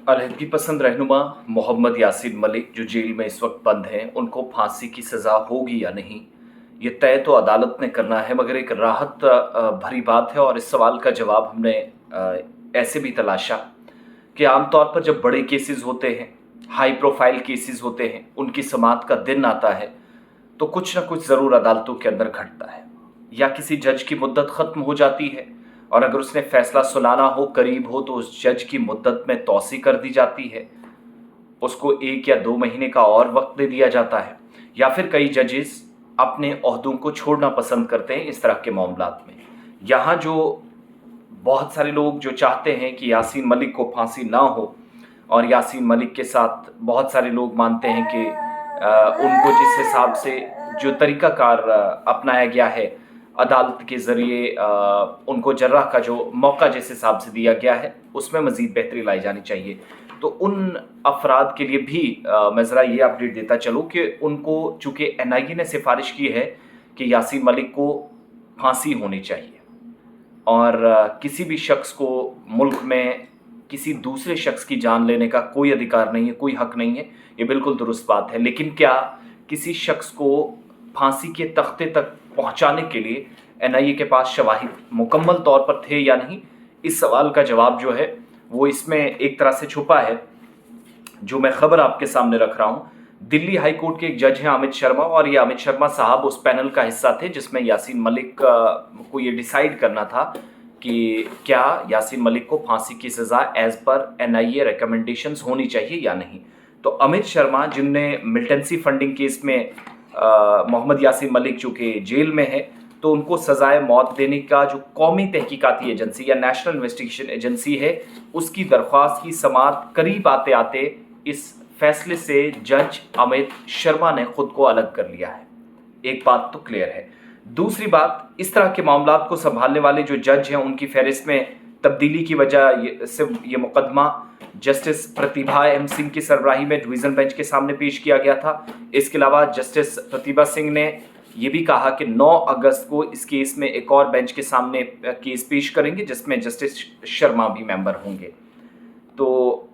अलहदगी पसंद रहनुमा मोहम्मद यासीन मलिक जो जेल में इस वक्त बंद हैं, उनको फांसी की सज़ा होगी या नहीं, ये तय तो अदालत ने करना है। मगर एक राहत भरी बात है और इस सवाल का जवाब हमने ऐसे भी तलाशा कि आमतौर पर जब बड़े केसेस होते हैं, हाई प्रोफाइल केसेस होते हैं, उनकी समाअत का दिन आता है तो कुछ ना कुछ ज़रूर अदालतों के अंदर घटता है। या किसी जज की मुद्दत ख़त्म हो जाती है और अगर उसने फैसला सुनाना हो, करीब हो, तो उस जज की मुद्दत में तौसी कर दी जाती है। उसको 1 या 2 महीने का और वक्त दे दिया जाता है। या फिर कई जजेस अपने ओहदों को छोड़ना पसंद करते हैं इस तरह के मामलात में। यहाँ जो बहुत सारे लोग जो चाहते हैं कि यासीन मलिक को फांसी ना हो, और यासीन मलिक के साथ बहुत सारे लोग मानते हैं कि उनको जिस हिसाब से जो तरीक़ाकार अपनाया गया है अदालत के ज़रिए, उनको जर्राह का जो मौका जिस हिसाब से दिया गया है उसमें मज़ीद बेहतरी लाई जानी चाहिए। तो उन अफराद के लिए भी मैं ज़रा ये अपडेट देता चलूँ कि उनको चूँकि NIA ने सिफारिश की है कि यासीन मलिक को फांसी होनी चाहिए और किसी भी शख्स को मुल्क में किसी दूसरे शख्स की जान लेने का कोई अधिकार नहीं है, कोई हक नहीं है, ये बिल्कुल दुरुस्त बात है। लेकिन क्या किसी शख्स को फांसी के तख्ते तक पहुंचाने के लिए NIA के पास शवाहिद मुकम्मल तौर पर थे या नहीं, इस सवाल का जवाब जो है वो इसमें एक तरह से छुपा है, जो मैं खबर आपके सामने रख रहा हूँ। दिल्ली हाई कोर्ट के एक जज हैं अमित शर्मा, और ये अमित शर्मा साहब उस पैनल का हिस्सा थे जिसमें यासीन मलिक को ये डिसाइड करना था कि क्या यासीन मलिक को फांसी की सज़ा एज़ पर NIA रिकमेंडेशंस होनी चाहिए या नहीं। तो अमित शर्मा, जिनने मिलिटेंसी फंडिंग केस में मोहम्मद यासीन मलिक चूँकि जेल में है, तो उनको सज़ाए मौत देने का जो कौमी तहकीकाती एजेंसी या नेशनल इन्वेस्टिगेशन एजेंसी है, उसकी दरख्वास्त की समाअत करीब आते आते इस फैसले से जज अमित शर्मा ने खुद को अलग कर लिया है। एक बात तो क्लियर है। दूसरी बात, इस तरह के मामलात को संभालने वाले जो जज हैं उनकी फहरिस्त में तब्दीली की वजह से ये मुकदमा जस्टिस प्रतिभा M सिंह की सरबराही में डिवीज़न बेंच के सामने पेश किया गया था। इसके अलावा जस्टिस प्रतिभा सिंह ने ये भी कहा कि 9 अगस्त को इस केस में एक और बेंच के सामने केस पेश करेंगे जिसमें जस्टिस शर्मा भी मेंबर होंगे। तो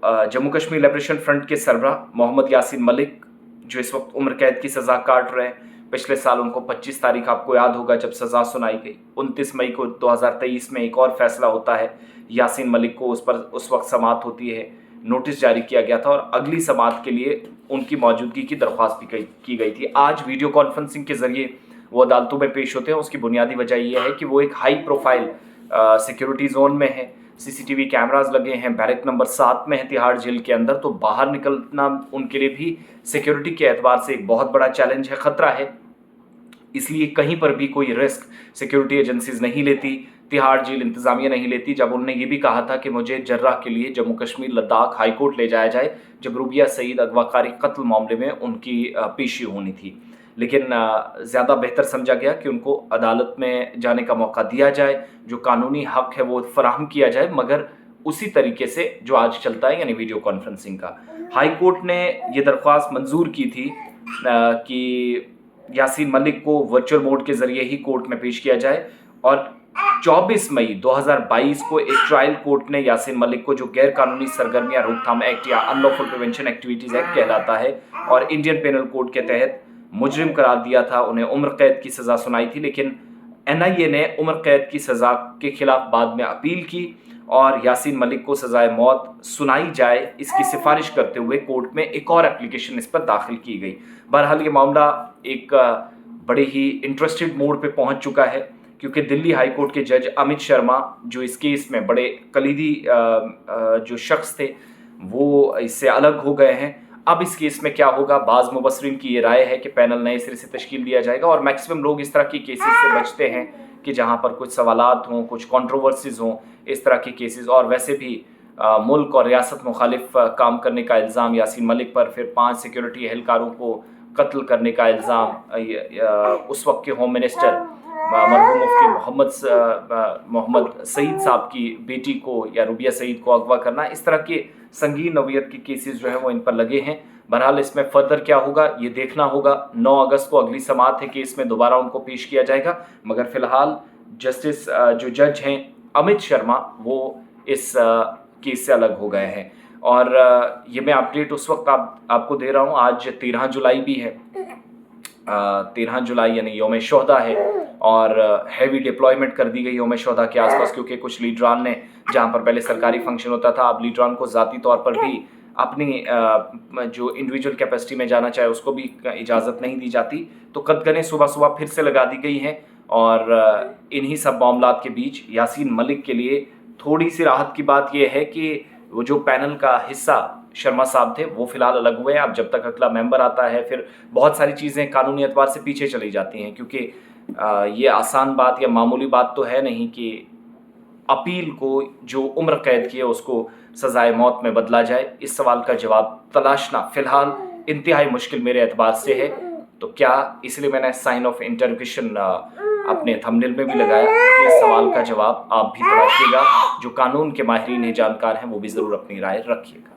जम्मू कश्मीर लिबरेशन फ्रंट के सरबराह मोहम्मद यासीन मलिक, जो इस वक्त उम्र कैद की सज़ा काट रहे हैं, पिछले साल उनको 25 तारीख आपको याद होगा जब सज़ा सुनाई गई। 29 मई को 2023 में एक और फैसला होता है, यासीन मलिक को उस वक्त समाअत होती है, नोटिस जारी किया गया था और अगली समाअत के लिए उनकी मौजूदगी की दरख्वास्त भी की गई थी। आज वीडियो कॉन्फ्रेंसिंग के ज़रिए वो अदालतों में पेश होते हैं। उसकी बुनियादी वजह यह है कि वो एक हाई प्रोफाइल सिक्योरिटी जोन में है, CCTV कैमराज लगे हैं, बैरक नंबर 7 में है तिहाड़ जेल के अंदर, तो बाहर निकलना उनके लिए भी सिक्योरिटी के एतबार से एक बहुत बड़ा चैलेंज है, ख़तरा है। इसलिए कहीं पर भी कोई रिस्क सिक्योरिटी एजेंसीज नहीं लेती, तिहाड़ जेल इंतज़ामिया नहीं लेती। जब उन्होंने ये भी कहा था कि मुझे जर्राह के लिए जम्मू कश्मीर लद्दाख हाई कोर्ट ले जाया जाए, जब रूबिया सईद अगवाकारी कत्ल मामले में उनकी पेशी होनी थी, लेकिन ज़्यादा बेहतर समझा गया कि उनको अदालत में जाने का मौका दिया जाए, जो कानूनी हक़ है वो फराहम किया जाए, मगर उसी तरीके से जो आज चलता है, यानी वीडियो कॉन्फ्रेंसिंग का। हाई कोर्ट ने ये दरख्वास्त मंजूर की थी कि यासीन मलिक को वर्चुअल मोड के ज़रिए ही कोर्ट में पेश किया जाए, और 24 मई 2022 को एक ट्रायल कोर्ट ने यासीन मलिक को, जो गैर कानूनी सरगर्मियां रोकथाम एक्ट या अनलॉफुल प्रिवेंशन एक्टिविटीज़ एक्ट कहलाता है और इंडियन पेनल कोड के तहत मुजरिम करार दिया था, उन्हें उम्र कैद की सज़ा सुनाई थी। लेकिन NIA ने उम्र कैद की सज़ा के खिलाफ बाद में अपील की और यासीन मलिक को सज़ाए मौत सुनाई जाए, इसकी सिफारिश करते हुए कोर्ट में एक और एप्लीकेशन इस पर दाखिल की गई। बहरहाल ये मामला एक बड़े ही इंटरेस्टेड मोड पे पहुंच चुका है, क्योंकि दिल्ली हाई कोर्ट के जज अमित शर्मा, जो इस केस में बड़े कलीदी जो शख्स थे, वो इससे अलग हो गए हैं। अब इस केस में क्या होगा, बाज़ मुबसरीन की ये राय है कि पैनल नए सिरे से तश्कील दिया जाएगा और मैक्सिमम लोग इस तरह की केसेस से बचते हैं कि जहां पर कुछ सवालात हों, कुछ कंट्रोवर्सीज हों, इस तरह के केसेस। और वैसे भी मुल्क और रियासत मुखालिफ काम करने का इल्ज़ाम यासीन मलिक पर, फिर 5 सिक्योरिटी एहलकारों को कत्ल करने का इल्ज़ाम उस वक्त के होम मिनिस्टर मरहूम मुफ्ती मोहम्मद सईद साहब की बेटी को या रूबिया सईद को अगवा करना, इस तरह के संगीन नौयत के केसेस जो हैं वो इन पर लगे हैं। बहरहाल इसमें फर्दर क्या होगा ये देखना होगा। 9 अगस्त को अगली समाअत है, केस में दोबारा उनको पेश किया जाएगा, मगर फिलहाल जस्टिस जो जज हैं अमित शर्मा, वो इस केस से अलग हो गए हैं। اور یہ मैं अपडेट उस वक्त आपको दे रहा हूँ, आज 13 जुलाई भी है, 13 जुलाई यानी यौम शोहदा है, और हैवी डिप्लॉयमेंट कर दी गई यौम शोहदा के आसपास, क्योंकि कुछ लीडरान ने, जहाँ पर पहले सरकारी फंक्शन होता था, अब लीडरान को ज़ाती तौर पर भी अपनी जो इंडिविजुअल कैपेसिटी में जाना चाहे उसको भी इजाज़त नहीं दी जाती। तो कदगनें सुबह सुबह फिर से लगा दी गई हैं, और इन्हीं सब मामलात के बीच यासीन मलिक के लिए थोड़ी सी राहत की बात यह है कि वो जो पैनल का हिस्सा शर्मा साहब थे वो फिलहाल अलग हुए हैं। अब जब तक अगला मेंबर आता है फिर बहुत सारी चीज़ें कानूनी एतबार से पीछे चली जाती हैं, क्योंकि ये आसान बात या मामूली बात तो है नहीं कि अपील को जो उम्र कैद की है उसको सजाए मौत में बदला जाए। इस सवाल का जवाब तलाशना फ़िलहाल इंतहाई मुश्किल मेरे एतबार से है। तो क्या, इसलिए मैंने साइन ऑफ इंटरोगेशन अपने थंबनेल में भी लगाया कि इस सवाल का जवाब आप भी तलाशिएगा। जो कानून के माहिरीन हैं, जानकार हैं, वो भी ज़रूर अपनी राय रखिएगा।